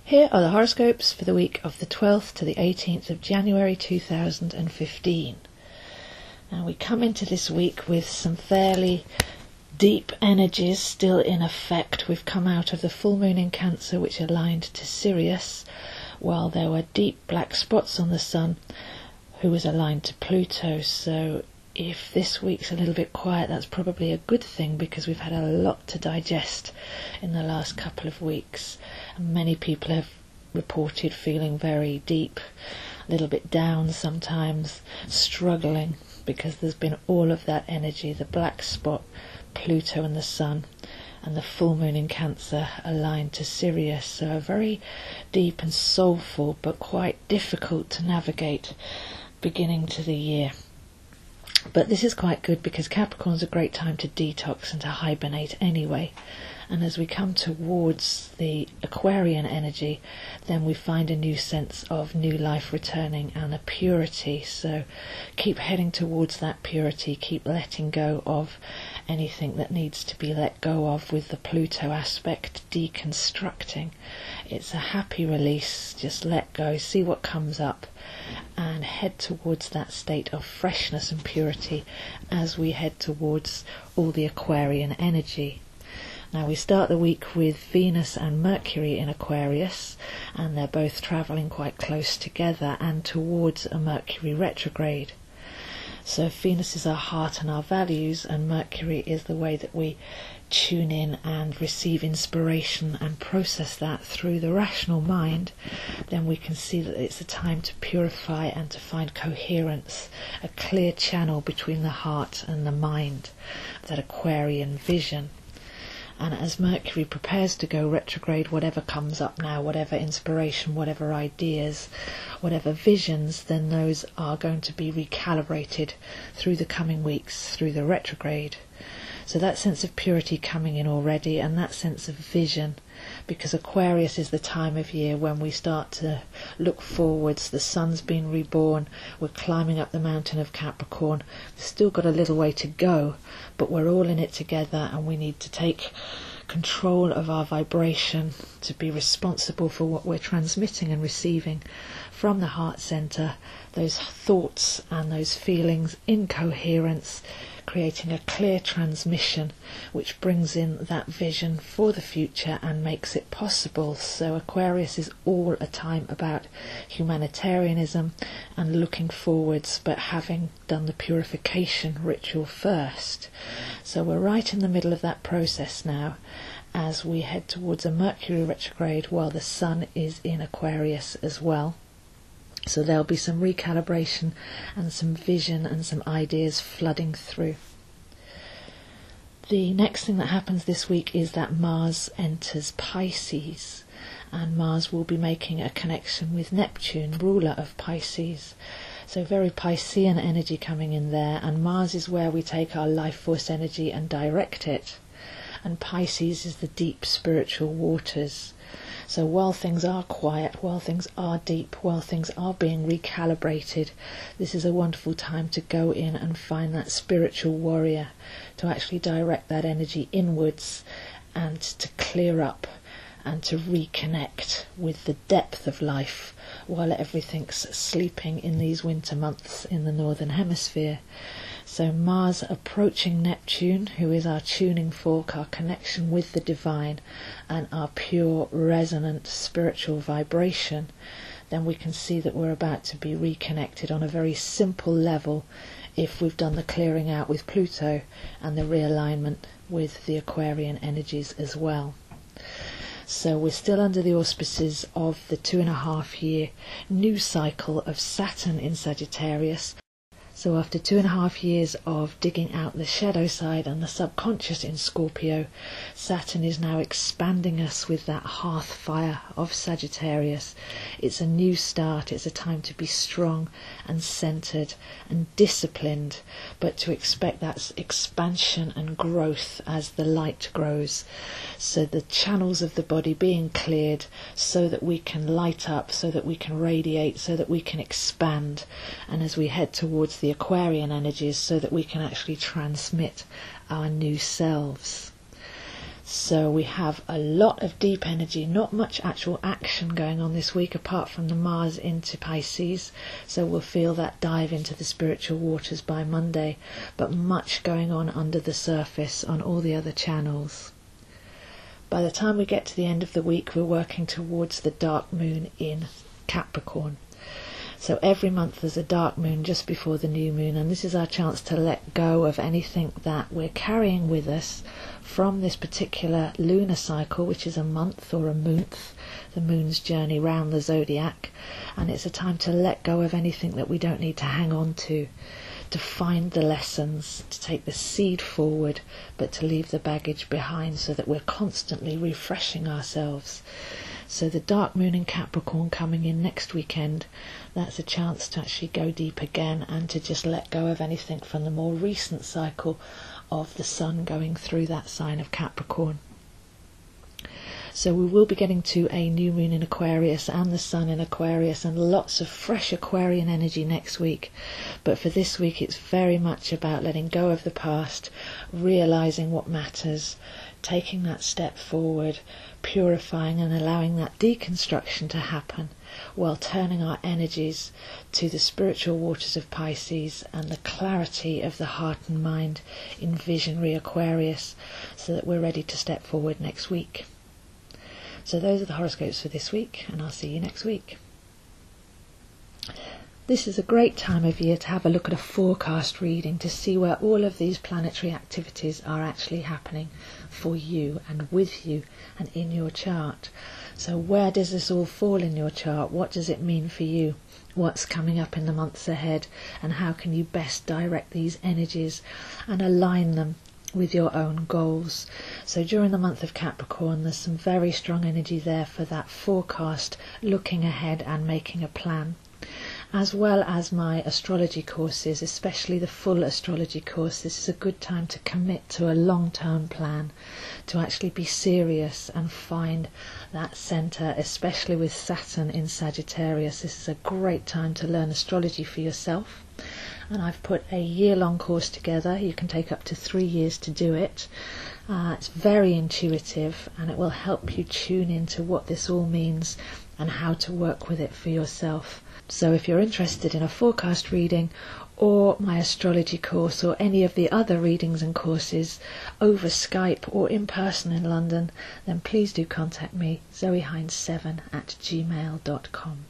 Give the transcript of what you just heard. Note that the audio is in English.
Here are the horoscopes for the week of the 12th to the 18th of January 2015. Now we come into this week with some fairly deep energies still in effect. We've come out of the full moon in Cancer, which aligned to Sirius, while there were deep black spots on the Sun, who was aligned to Pluto. So if this week's a little bit quiet, that's probably a good thing, because we've had a lot to digest in the last couple of weeks. And many people have reported feeling very deep, a little bit down sometimes, struggling, because there's been all of that energy, the black spot, Pluto and the Sun, and the full moon in Cancer aligned to Sirius. So a very deep and soulful, but quite difficult to navigate beginning to the year. But this is quite good, because Capricorn's a great time to detox and to hibernate anyway. And as we come towards the Aquarian energy, then we find a new sense of new life returning and a purity. So keep heading towards that purity, keep letting go of anything that needs to be let go of with the Pluto aspect, deconstructing. It's a happy release, just let go, see what comes up, and head towards that state of freshness and purity as we head towards all the Aquarian energy. Now we start the week with Venus and Mercury in Aquarius, and they're both travelling quite close together and towards a Mercury retrograde. So Venus is our heart and our values, and Mercury is the way that we tune in and receive inspiration and process that through the rational mind. Then we can see that it's a time to purify and to find coherence, a clear channel between the heart and the mind, that Aquarian vision. And as Mercury prepares to go retrograde, whatever comes up now, whatever inspiration, whatever ideas, whatever visions, then those are going to be recalibrated through the coming weeks, through the retrograde. So that sense of purity coming in already, and that sense of vision, because Aquarius is the time of year when we start to look forwards. The Sun's been reborn, we're climbing up the mountain of Capricorn. We've still got a little way to go, but we're all in it together, and we need to take control of our vibration to be responsible for what we're transmitting and receiving from the heart centre, those thoughts and those feelings in coherence, creating a clear transmission which brings in that vision for the future and makes it possible. So Aquarius is all a time about humanitarianism and looking forwards, but having done the purification ritual first. So we're right in the middle of that process now, as we head towards a Mercury retrograde while the Sun is in Aquarius as well. So there'll be some recalibration and some vision and some ideas flooding through. The next thing that happens this week is that Mars enters Pisces, and Mars will be making a connection with Neptune, ruler of Pisces. So very Piscean energy coming in there, and Mars is where we take our life force energy and direct it, and Pisces is the deep spiritual waters. So while things are quiet, while things are deep, while things are being recalibrated, this is a wonderful time to go in and find that spiritual warrior, to actually direct that energy inwards and to clear up and to reconnect with the depth of life while everything's sleeping in these winter months in the northern hemisphere. So Mars approaching Neptune, who is our tuning fork, our connection with the divine and our pure resonant spiritual vibration, then we can see that we're about to be reconnected on a very simple level if we've done the clearing out with Pluto and the realignment with the Aquarian energies as well. So we're still under the auspices of the 2.5 year new cycle of Saturn in Sagittarius. So after 2.5 years of digging out the shadow side and the subconscious in Scorpio, Saturn is now expanding us with that hearth fire of Sagittarius. It's a new start, it's a time to be strong and centred and disciplined, but to expect that expansion and growth as the light grows. So the channels of the body being cleared so that we can light up, so that we can radiate, so that we can expand. And as we head towards the Aquarian energies, so that we can actually transmit our new selves. So we have a lot of deep energy, not much actual action going on this week apart from the Mars into Pisces, so we'll feel that dive into the spiritual waters by Monday, but much going on under the surface on all the other channels. By the time we get to the end of the week, we're working towards the dark moon in Capricorn. So every month there's a dark moon just before the new moon, and this is our chance to let go of anything that we're carrying with us from this particular lunar cycle, which is a month or a month, the moon's journey round the zodiac, and it's a time to let go of anything that we don't need to hang on to find the lessons, to take the seed forward, but to leave the baggage behind so that we're constantly refreshing ourselves. So the dark moon in Capricorn coming in next weekend, that's a chance to actually go deep again and to just let go of anything from the more recent cycle of the sun going through that sign of Capricorn. So we will be getting to a new moon in Aquarius and the sun in Aquarius, and lots of fresh Aquarian energy next week. But for this week it's very much about letting go of the past, realising what matters, taking that step forward, purifying and allowing that deconstruction to happen, while turning our energies to the spiritual waters of Pisces and the clarity of the heart and mind in visionary Aquarius, so that we're ready to step forward next week. So those are the horoscopes for this week, and I'll see you next week. This is a great time of year to have a look at a forecast reading to see where all of these planetary activities are actually happening for you and with you and in your chart. So where does this all fall in your chart? What does it mean for you? What's coming up in the months ahead, and how can you best direct these energies and align them with your own goals? So during the month of Capricorn there's some very strong energy there for that forecast, looking ahead and making a plan, as well as my astrology courses, especially the full astrology course. This is a good time to commit to a long-term plan, to actually be serious and find that centre, especially with Saturn in Sagittarius. This is a great time to learn astrology for yourself, and I've put a year-long course together. You can take up to 3 years to do it. It's very intuitive, and it will help you tune into what this all means and how to work with it for yourself. So if you're interested in a forecast reading or my astrology course or any of the other readings and courses over Skype or in person in London, then please do contact me, zoeheinz7@gmail.com.